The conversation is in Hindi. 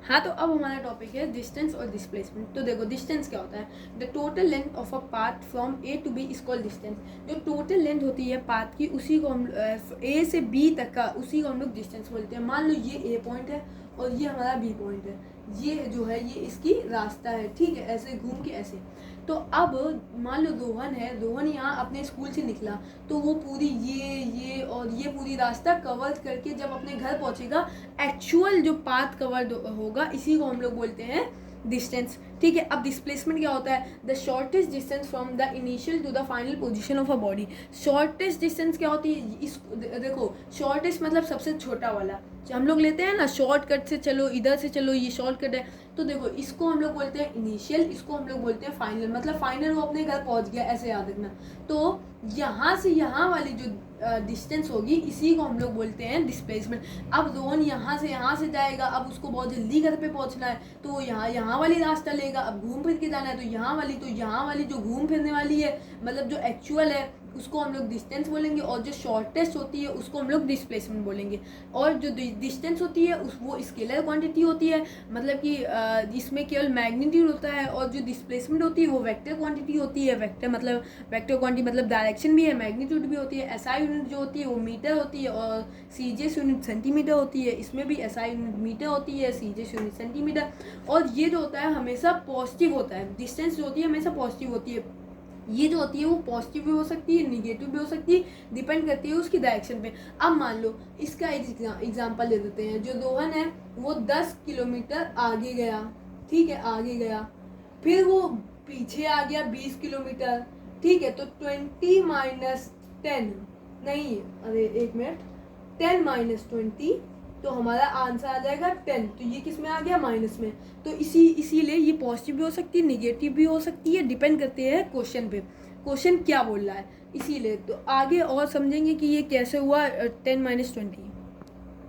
हाँ, तो अब हमारा टॉपिक है डिस्टेंस और डिस्प्लेसमेंट। तो देखो डिस्टेंस क्या होता है, the total length of a path from A to B is called distance. जो टोटल लेंथ होती है पाथ की, उसी को हम ए से बी तक का, उसी को हम लोग डिस्टेंस बोलते हैं। मान लो ये ए पॉइंट है और ये हमारा बी पॉइंट है, ये जो है ये इसकी रास्ता है, ठीक है, ऐसे घूम के ऐसे। तो अब मान लो रोहन है, रोहन यहाँ अपने स्कूल से निकला, तो वो पूरी ये और ये पूरी रास्ता कवर करके जब अपने घर पहुँचेगा, एक्चुअल जो पाथ कवर होगा, इसी को हम लोग बोलते हैं डिस्टेंस, ठीक है। अब डिस्प्लेसमेंट क्या होता है, the shortest distance from the initial to the final position of a body. Shortest distance क्या होती है, इस देखो शॉर्टेस्ट मतलब सबसे छोटा वाला, हम लोग लेते हैं ना शॉर्टकट से चलो, इधर से चलो, ये शॉर्टकट है। तो देखो इसको हम लोग बोलते हैं इनिशियल, इसको हम लोग बोलते हैं फाइनल, मतलब फाइनल वो अपने घर पहुंच गया, ऐसे याद रखना। तो यहाँ से यहाँ वाली जो डिस्टेंस होगी, इसी को हम लोग बोलते हैं डिस्प्लेसमेंट। अब रोहन यहाँ से जाएगा, अब उसको बहुत जल्दी घर पे पहुँचना है, तो वो यहाँ वाली रास्ता लेगा। अब घूम फिर के जाना है, तो यहाँ वाली जो घूम फिरने वाली है, मतलब जो एक्चुअल है, उसको हम लोग डिस्टेंस बोलेंगे, और जो शॉर्टेस्ट होती है उसको हम लोग डिस्प्लेसमेंट बोलेंगे। और जो डिस्टेंस होती है वो स्केलर क्वांटिटी होती है, मतलब कि इसमें केवल मैग्नीट्यूड होता है, और जो डिस्प्लेसमेंट होती है वो वेक्टर क्वांटिटी होती है। वेक्टर क्वांटिटी मतलब डायरेक्शन भी है, मैग्नीट्यूड भी होती है। एसआई यूनिट जो होती है वो मीटर होती है, और सीजीएस यूनिट सेंटीमीटर होती है। इसमें भी एसआई यूनिट मीटर होती है, सीजीएस यूनिट सेंटीमीटर। और ये जो होता है हमेशा पॉजिटिव होता है, डिस्टेंस जो होती है हमेशा पॉजिटिव होती है। ये जो होती है वो पॉजिटिव भी हो सकती है, निगेटिव भी हो सकती है, डिपेंड करती है उसकी डायरेक्शन पे। अब मान लो इसका एक एग्जांपल ले देते हैं। जो रोहन है वो 10 किलोमीटर आगे गया, ठीक है, आगे गया, फिर वो पीछे आ गया 20 किलोमीटर, ठीक है। तो 20 माइनस 10, नहीं अरे एक मिनट, 10 माइनस 20, तो हमारा आंसर आ जाएगा 10। तो ये किस में आ गया, माइनस में। तो इसीलिए ये पॉजिटिव भी हो सकती है, निगेटिव भी हो सकती है, डिपेंड करते हैं क्वेश्चन पे, क्वेश्चन क्या बोल रहा है, इसीलिए। तो आगे और समझेंगे कि ये कैसे हुआ 10 माइनस 20।